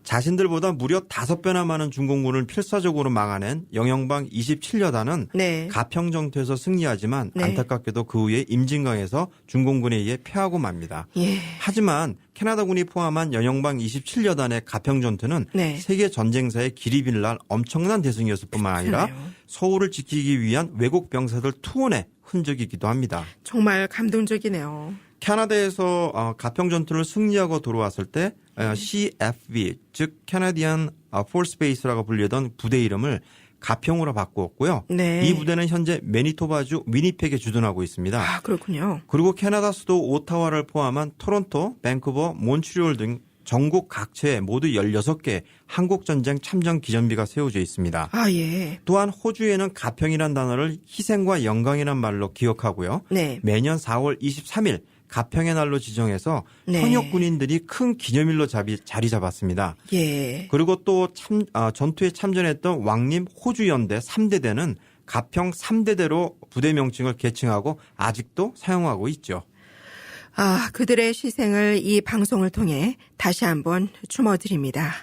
자신들보다 무려 5배나 많은 중공군을 필사적으로 막아낸 영영방 27여단은 네. 가평 전투에서 승리하지만 네. 안타깝게도 그 후에 임진강에서 중공군에 의해 패하고 맙니다. 예. 하지만 캐나다군이 포함한 영영방 27여단의 가평 전투는 네. 세계 전쟁사의 길이 빌날 엄청난 대승이었을 뿐만 아니라 그러네요. 서울을 지키기 위한 외국 병사들 투혼의 흔적이기도 합니다. 정말 감동적이네요. 캐나다에서 가평 전투를 승리하고 돌아왔을 때 CFB 즉 캐나디안 포스 베이스라고 불리던 부대 이름을 가평으로 바꾸었고요. 네. 이 부대는 현재 매니토바주 위니펙에 주둔하고 있습니다. 그렇군요. 그리고 캐나다 수도 오타와를 포함한 토론토, 밴쿠버, 몬트리올 등 전국 각처에 모두 16개 한국전쟁 참전 기념비가 세워져 있습니다. 예. 또한 호주에는 가평이란 단어를 희생과 영광이란 말로 기억하고요. 네. 매년 4월 23일 가평의 날로 지정해서 네. 현역 군인들이 큰 기념일로 자리 잡았습니다. 예. 그리고 또 전투에 참전했던 왕림 호주연대 3대대는 가평 3대대로 부대 명칭을 계층하고 아직도 사용하고 있죠. 그들의 희생을 이 방송을 통해 다시 한번 추모드립니다.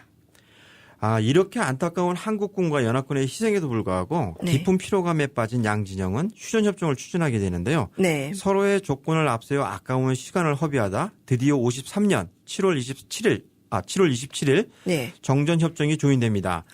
이렇게 안타까운 한국군과 연합군의 희생에도 불구하고 네. 깊은 피로감에 빠진 양진영은 휴전협정을 추진하게 되는데요. 네. 서로의 조건을 앞세워 아까운 시간을 허비하다 드디어 53년 7월 27일 네. 정전협정이 조인됩니다.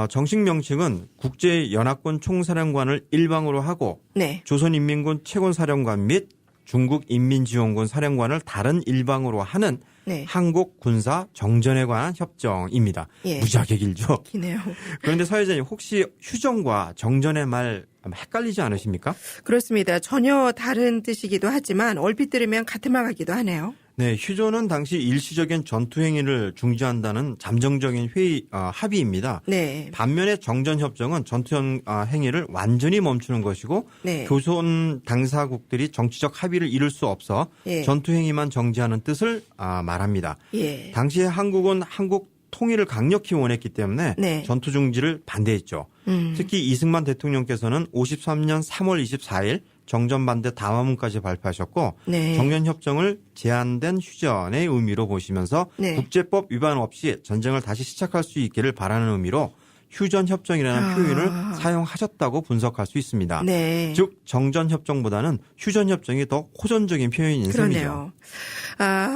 정식 명칭은 국제연합군 총사령관을 일방으로 하고 네. 조선인민군 최고사령관 및 중국인민지원군 사령관을 다른 일방으로 하는 네. 한국 군사 정전에 관한 협정입니다. 예. 무지하게 길죠. 기네요. 그런데 사회자님 혹시 휴전과 정전의 말 헷갈리지 않으십니까? 그렇습니다. 전혀 다른 뜻이기도 하지만 얼핏 들으면 같은 말 같기도 하네요. 네, 휴전은 당시 일시적인 전투 행위를 중지한다는 잠정적인 합의입니다. 네. 반면에 정전협정은 전투 행위를 완전히 멈추는 것이고 네. 교손 당사국들이 정치적 합의를 이룰 수 없어 예. 전투 행위만 정지하는 뜻을 말합니다. 예. 당시에 한국은 한국 통일을 강력히 원했기 때문에 네. 전투 중지를 반대했죠. 특히 이승만 대통령께서는 53년 3월 24일 정전 반대 담화문까지 발표하셨고 네. 정전협정을 제한된 휴전의 의미로 보시면서 네. 국제법 위반 없이 전쟁을 다시 시작할 수 있기를 바라는 의미로 휴전협정이라는 표현을 사용하셨다고 분석할 수 있습니다. 네. 즉 정전협정보다는 휴전협정이 더 호전적인 표현인 셈이죠. 그러네요.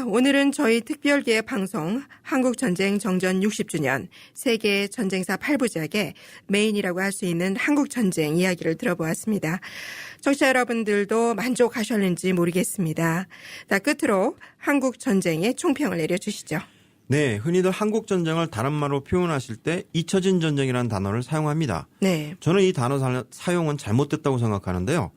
오늘은 저희 특별기획 방송 한국전쟁 정전 60주년 세계 전쟁사 8부작의 메인이라고 할 수 있는 한국전쟁 이야기를 들어보았습니다. 청취자 여러분들도 만족하셨는지 모르겠습니다. 끝으로 한국전쟁의 총평을 내려주시죠. 네, 흔히들 한국 전쟁을 다른 말로 표현하실 때 잊혀진 전쟁이라는 단어를 사용합니다. 네. 저는 이 단어 사용은 잘못됐다고 생각하는데요.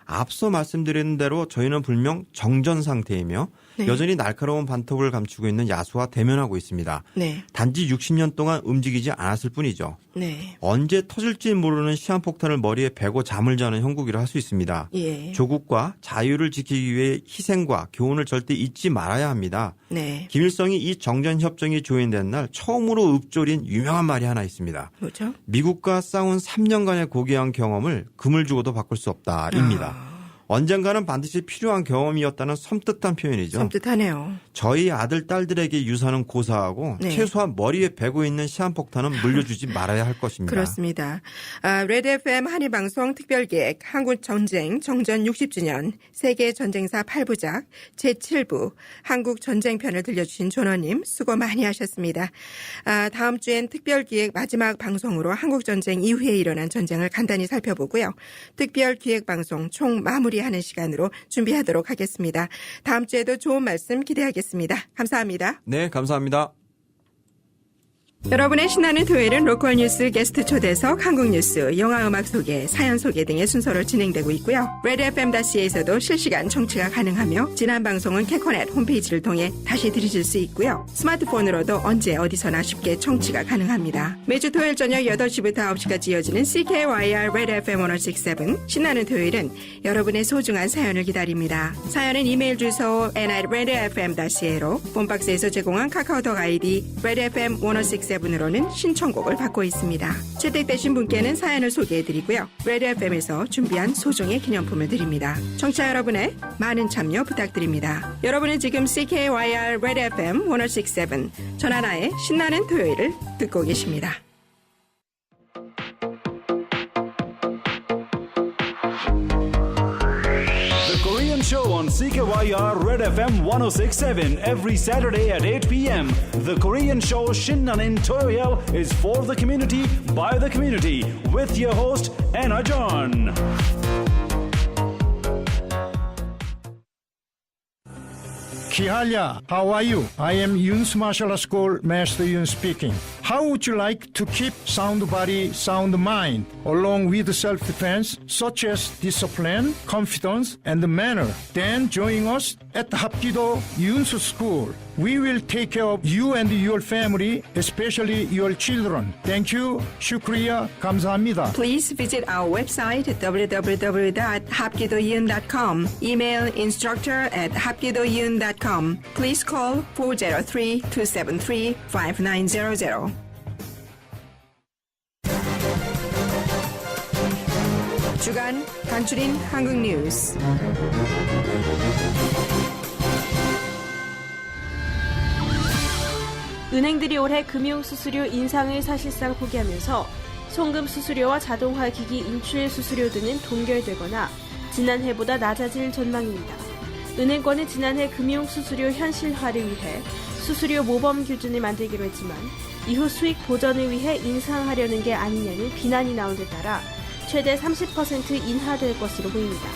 앞서 말씀드린 대로 저희는 분명 정전 상태이며 네. 여전히 날카로운 반톱을 감추고 있는 야수와 대면하고 있습니다. 네. 단지 60년 동안 움직이지 않았을 뿐이죠. 네. 언제 터질지 모르는 시한폭탄을 머리에 베고 잠을 자는 형국이라 할 수 있습니다. 예. 조국과 자유를 지키기 위해 희생과 교훈을 절대 잊지 말아야 합니다. 네. 김일성이 이 정전협정이 조인된 날 처음으로 읊조린 유명한 말이 하나 있습니다. 뭐죠? 미국과 싸운 3년간의 고귀한 경험을 금을 주고도 바꿀 수 없다입니다. 언젠가는 반드시 필요한 경험이었다는 섬뜩한 표현이죠. 섬뜩하네요. 저희 아들, 딸들에게 유산은 고사하고 네. 최소한 머리에 베고 있는 시한폭탄은 물려주지 말아야 할 것입니다. 그렇습니다. 레드 FM 한일방송 특별기획 한국전쟁 정전 60주년 세계전쟁사 8부작 제7부 한국전쟁편을 들려주신 존어님 수고 많이 하셨습니다. 다음 주엔 특별기획 마지막 방송으로 한국전쟁 이후에 일어난 전쟁을 간단히 살펴보고요. 특별기획방송 총 마무리하는 시간으로 준비하도록 하겠습니다. 다음 주에도 좋은 말씀 기대하겠습니다. 감사합니다. 네, 감사합니다. 여러분의 신나는 토요일은 로컬 뉴스 게스트 초대석, 한국 뉴스, 영화 음악 소개, 사연 소개 등의 순서로 진행되고 있고요. redfm.ca에서도 실시간 청취가 가능하며 지난 방송은 캐커넷 홈페이지를 통해 다시 들으실 수 있고요. 스마트폰으로도 언제 어디서나 쉽게 청취가 가능합니다. 매주 토요일 저녁 8시부터 9시까지 이어지는 CKYR Red FM 1067 신나는 토요일은 여러분의 소중한 사연을 기다립니다. 사연은 이메일 주소 n@redfm.ca로 본박스에서 제공한 카카오톡 아이디 redfm 1067 분으로는 신청곡을 받고 있습니다. 채택되신 분께는 사연을 소개해드리고요. 레드 FM에서 준비한 소정의 기념품을 드립니다. 청취자 여러분의 많은 참여 부탁드립니다. 여러분은 지금 CKYR 레드 FM 1067 전하나의 신나는 토요일을 듣고 계십니다. Korean Show on CKYR Red FM 1067 every Saturday at 8 p.m. The Korean Show Shinnanin Toyoyel is for the community, by the community, with your host, Anna John. Kihalia, how are you? I am Yun's Martial School Master Yun speaking. How would you like to keep sound body, sound mind, along with self-defense, such as discipline, confidence, and manner? Then join us at Hapkido Yun's School. We will take care of you and your family, especially your children. Thank you. Shukriya. 감사합니다. Please visit our website at www.hapkidoyun.com. Email instructor@hapkidoyun.com. Please call 403-273-5900. 주간 간추린 한국 뉴스. 은행들이 올해 금융수수료 인상을 사실상 포기하면서 송금 수수료와 자동화 기기 인출 수수료 등은 동결되거나 지난해보다 낮아질 전망입니다. 은행권은 지난해 금융수수료 현실화를 위해 수수료 모범 기준을 만들기로 했지만 이후 수익 보전을 위해 인상하려는 게 아니냐는 비난이 나온 데 따라 최대 30% 인하될 것으로 보입니다.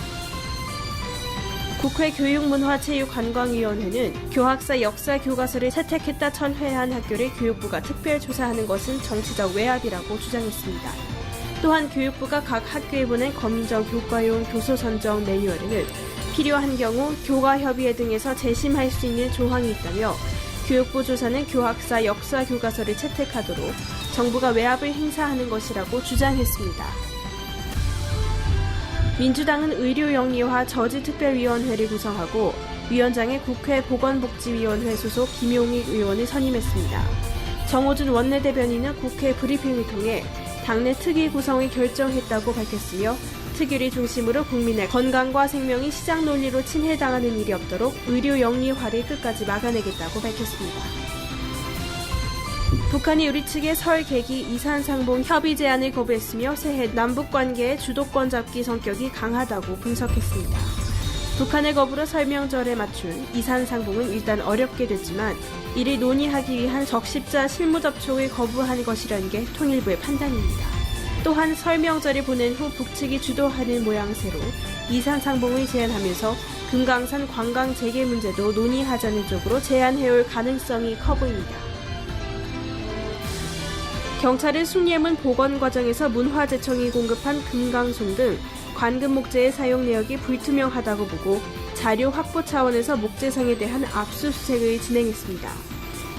국회 교육문화체육관광위원회는 교학사 역사 교과서를 채택했다 철회한 학교를 교육부가 특별 조사하는 것은 정치적 외압이라고 주장했습니다. 또한 교육부가 각 학교에 보낸 검정 교과용 교소 선정 매뉴얼에는 필요한 경우 교과협의회 등에서 재심할 수 있는 조항이 있다며 교육부 조사는 교학사 역사 교과서를 채택하도록 정부가 외압을 행사하는 것이라고 주장했습니다. 민주당은 의료영리화 저지특별위원회를 구성하고 위원장에 국회 보건복지위원회 소속 김용익 의원을 선임했습니다. 정호준 원내대변인은 국회 브리핑을 통해 당내 특위 구성을 결정했다고 밝혔으며 특위를 중심으로 국민의 건강과 생명이 시장 논리로 침해당하는 일이 없도록 의료영리화를 끝까지 막아내겠다고 밝혔습니다. 북한이 우리 측의 설 계기 이산상봉 협의 제안을 거부했으며 새해 남북관계의 주도권 잡기 성격이 강하다고 분석했습니다. 북한의 거부로 설명절에 맞춘 이산상봉은 일단 어렵게 됐지만 이를 논의하기 위한 적십자 실무 접촉을 거부한 것이라는 게 통일부의 판단입니다. 또한 설명절을 보낸 후 북측이 주도하는 모양새로 이산상봉을 제안하면서 금강산 관광 재개 문제도 논의하자는 쪽으로 제안해올 가능성이 커 보입니다. 경찰은 숭례문 복원 과정에서 문화재청이 공급한 금강송 등 관금 목재의 사용 내역이 불투명하다고 보고 자료 확보 차원에서 목재상에 대한 압수수색을 진행했습니다.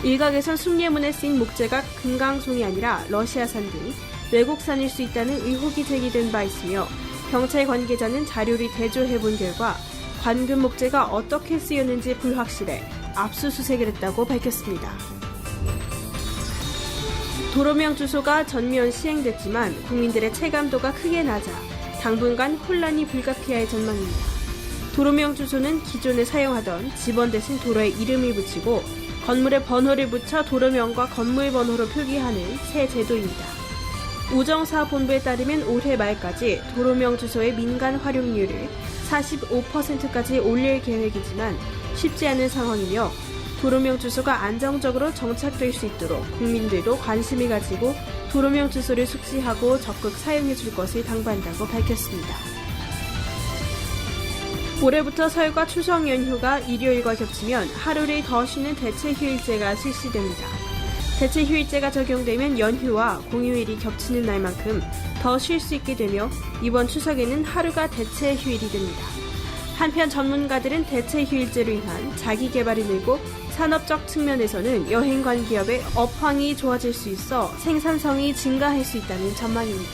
일각에선 숭례문에 쓰인 목재가 금강송이 아니라 러시아산 등 외국산일 수 있다는 의혹이 제기된 바 있으며 경찰 관계자는 자료를 대조해본 결과 관금 목재가 어떻게 쓰였는지 불확실해 압수수색을 했다고 밝혔습니다. 도로명 주소가 전면 시행됐지만 국민들의 체감도가 크게 낮아 당분간 혼란이 불가피할 전망입니다. 도로명 주소는 기존에 사용하던 집원 대신 도로에 이름을 붙이고 건물에 번호를 붙여 도로명과 건물 번호로 표기하는 새 제도입니다. 우정사본부에 따르면 올해 말까지 도로명 주소의 민간 활용률을 45%까지 올릴 계획이지만 쉽지 않은 상황이며 도로명 주소가 안정적으로 정착될 수 있도록 국민들도 관심을 가지고 도로명 주소를 숙지하고 적극 사용해 줄 것을 당부한다고 밝혔습니다. 올해부터 설과 추석 연휴가 일요일과 겹치면 하루를 더 쉬는 대체휴일제가 실시됩니다. 대체휴일제가 적용되면 연휴와 공휴일이 겹치는 날만큼 더 쉴 수 있게 되며 이번 추석에는 하루가 대체휴일이 됩니다. 한편 전문가들은 대체휴일제로 인한 자기개발이 늘고 산업적 측면에서는 여행관 기업의 업황이 좋아질 수 있어 생산성이 증가할 수 있다는 전망입니다.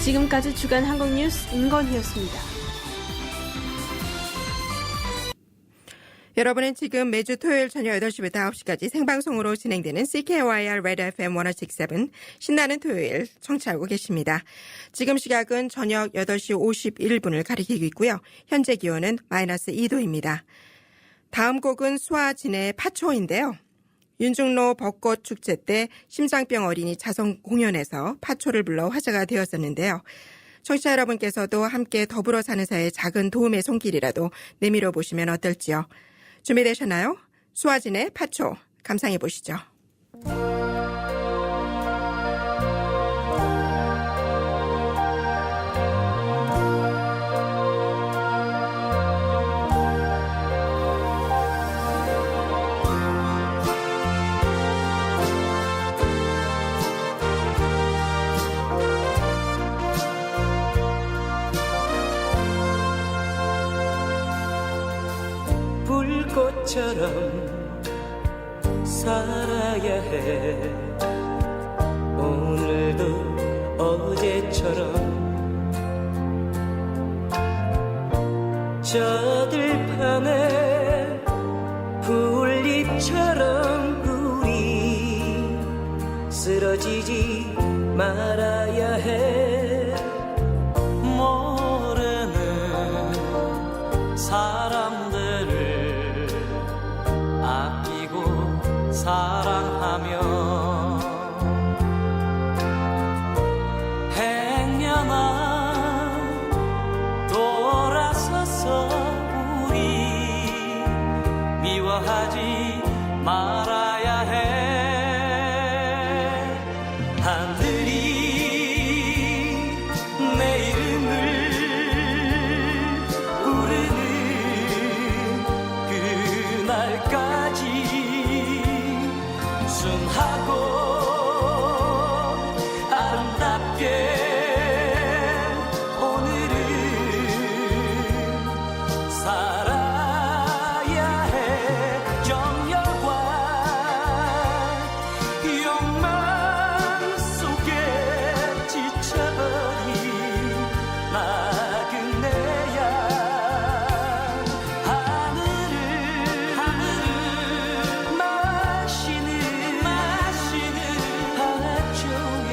지금까지 주간 한국뉴스 임건희였습니다. 여러분은 지금 매주 토요일 저녁 8시부터 9시까지 생방송으로 진행되는 CKYR Red FM 106.7 신나는 토요일 청취하고 계십니다. 지금 시각은 저녁 8시 51분을 가리키고 있고요. 현재 기온은 마이너스 2도입니다. 다음 곡은 수아진의 파초인데요. 윤중로 벚꽃 축제 때 심장병 어린이 자선 공연에서 파초를 불러 화제가 되었었는데요. 청취자 여러분께서도 함께 더불어 사는 사회의 작은 도움의 손길이라도 내밀어 보시면 어떨지요. 준비되셨나요? 수아진의 파초 감상해 보시죠. 불꽃처럼 살아야 해. 오늘도 어제처럼 저 들판에 풀잎처럼 우리 쓰러지지 말아야 해. 사랑하며 행여나 돌아서서 우리 미워하지 말아야 해. 하늘이 내 이름을 부르는 그날까지 순하고 아름답게 오늘은 살아야 해. 정열과 욕망 속에 지쳐버린 나그네야. 하늘을 마시는 하초에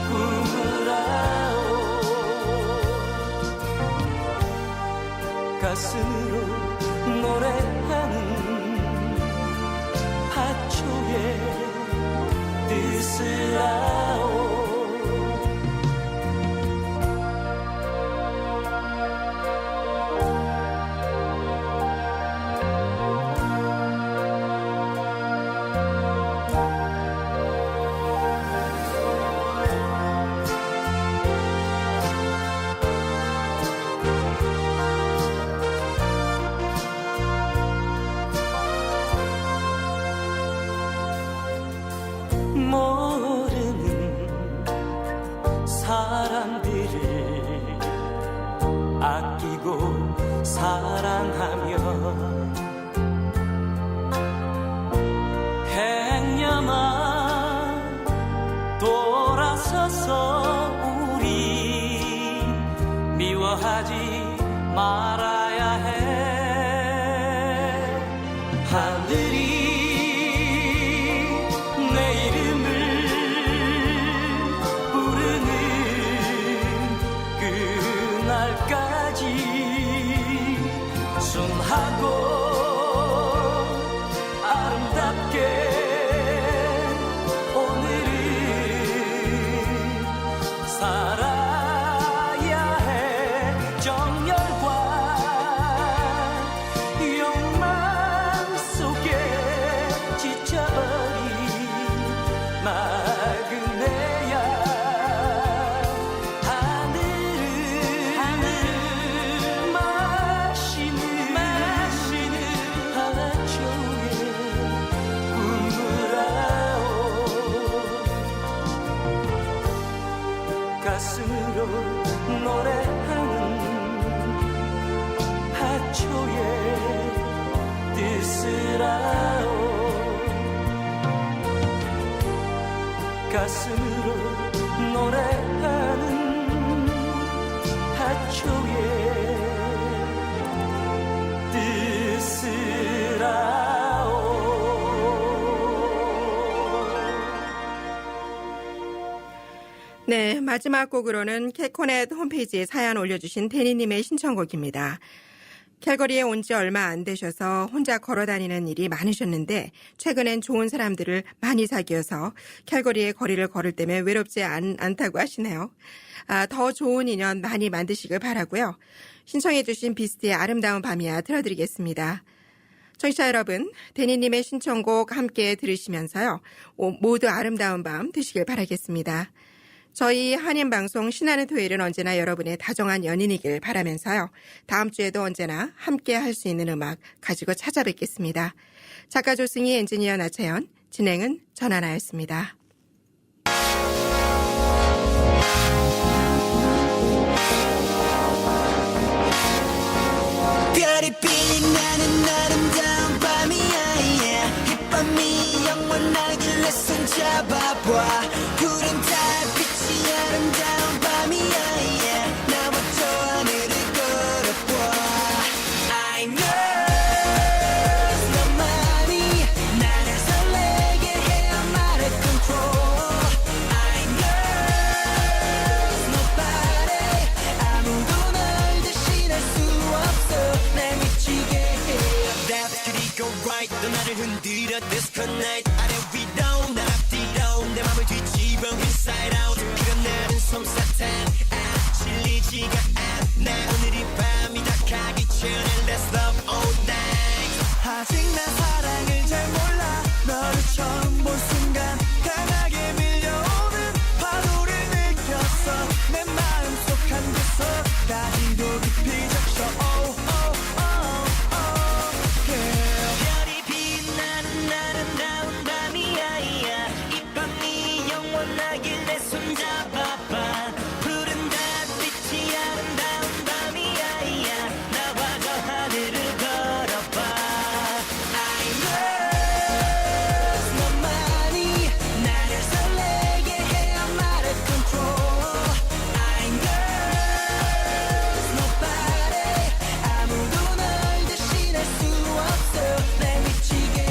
꿈으라오. 가슴으로 노래하는 하초의 뜻을아오. 모르는 사람들을 아끼고 사랑하며 행여나 돌아서서 우리 미워하지 말아야 해. 하늘이 내 이름을 부르는 그날까지 순하고 아름답게 오늘은 살아야 해. 정열과 욕망 속에 지쳐버린 나그네야. 하늘을 마시는 하초에 꿈으라오. 가슴으로 노래하는 하초의 뜻을아오. 가슴으로 노래하는 하초의 뜻을아오. 네, 마지막 곡으로는 캐코넷 홈페이지에 사연 올려주신 데니님의 신청곡입니다. 캘거리에 온 지 얼마 안 되셔서 혼자 걸어다니는 일이 많으셨는데 최근엔 좋은 사람들을 많이 사귀어서 캘거리의 거리를 걸을 때면 외롭지 않다고 하시네요. 더 좋은 인연 많이 만드시길 바라고요. 신청해 주신 비스트의 아름다운 밤이야 틀어드리겠습니다. 청취자 여러분, 데니님의 신청곡 함께 들으시면서요. 모두 아름다운 밤 되시길 바라겠습니다. 저희 한인방송 신나는 토요일은 언제나 여러분의 다정한 연인이길 바라면서요. 다음 주에도 언제나 함께 할 수 있는 음악 가지고 찾아뵙겠습니다. 작가 조승희, 엔지니어 나채연, 진행은 전하나였습니다. 별이 빛이 나는 아름다운 밤이야. 이 밤이 영원하길래 손잡아봐. 푸른 달빛이 아름다운 밤이야. 나와 저 하늘을 걸어봐. I know 너만이 나를 설레게 해. I'm out of control. I know nobody 아무도 널 대신할 수 없어. 날 미치게 해. Left 그리고 right. 넌 나를 흔들어 disco night 아래 위로 날 앞뒤로 내 맘을 뒤집어 inside out 이런 나는 솜사탕 질리지가 않아 오늘이 밤이 다 가기 전에 let's love all night 아직 난 사랑을 잘 몰라 너를 처음 본 순간 강하게 밀려오는 파도를 느꼈어 내 마음속 한구석 다리도 깊이 적셔 oh, oh, oh, oh, yeah. 별이 빛나는 아름다운 밤이야 이 밤이 영원하길 내 손잡아봐 푸른 달빛이 아름다운 밤이야 나와 저 하늘을 걸어봐 I love 너만이 나를 설레게 해 I'm out of control I love nobody 아무도 널 대신할 수 없어 날 미치게 해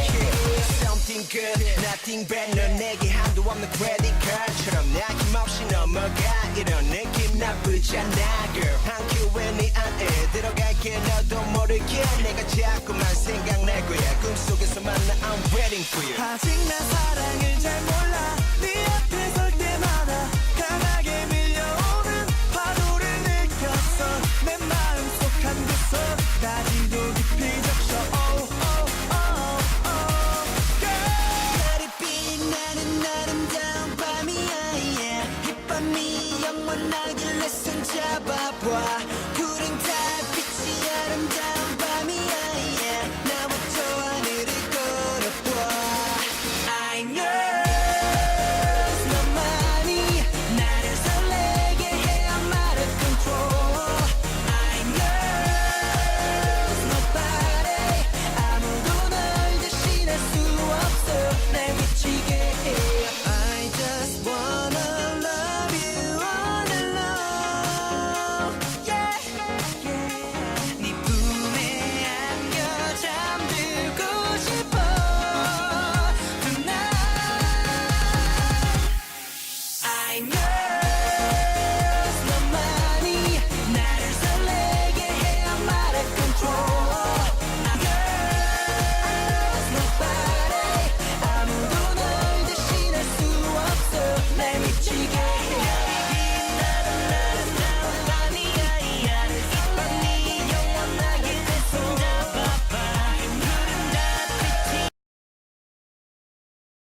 Something good, nothing bad 넌 내게 한도 없는 credit card처럼 나 힘없이 넘어가 이런 느낌 나쁘지 않아 girl 한 큐에 네 안에 들어갈게 너도 모르게 내가 자꾸만 생각날 거야 꿈속에서 만나 I'm waiting for you 아직 난 사랑을 잘 몰라 네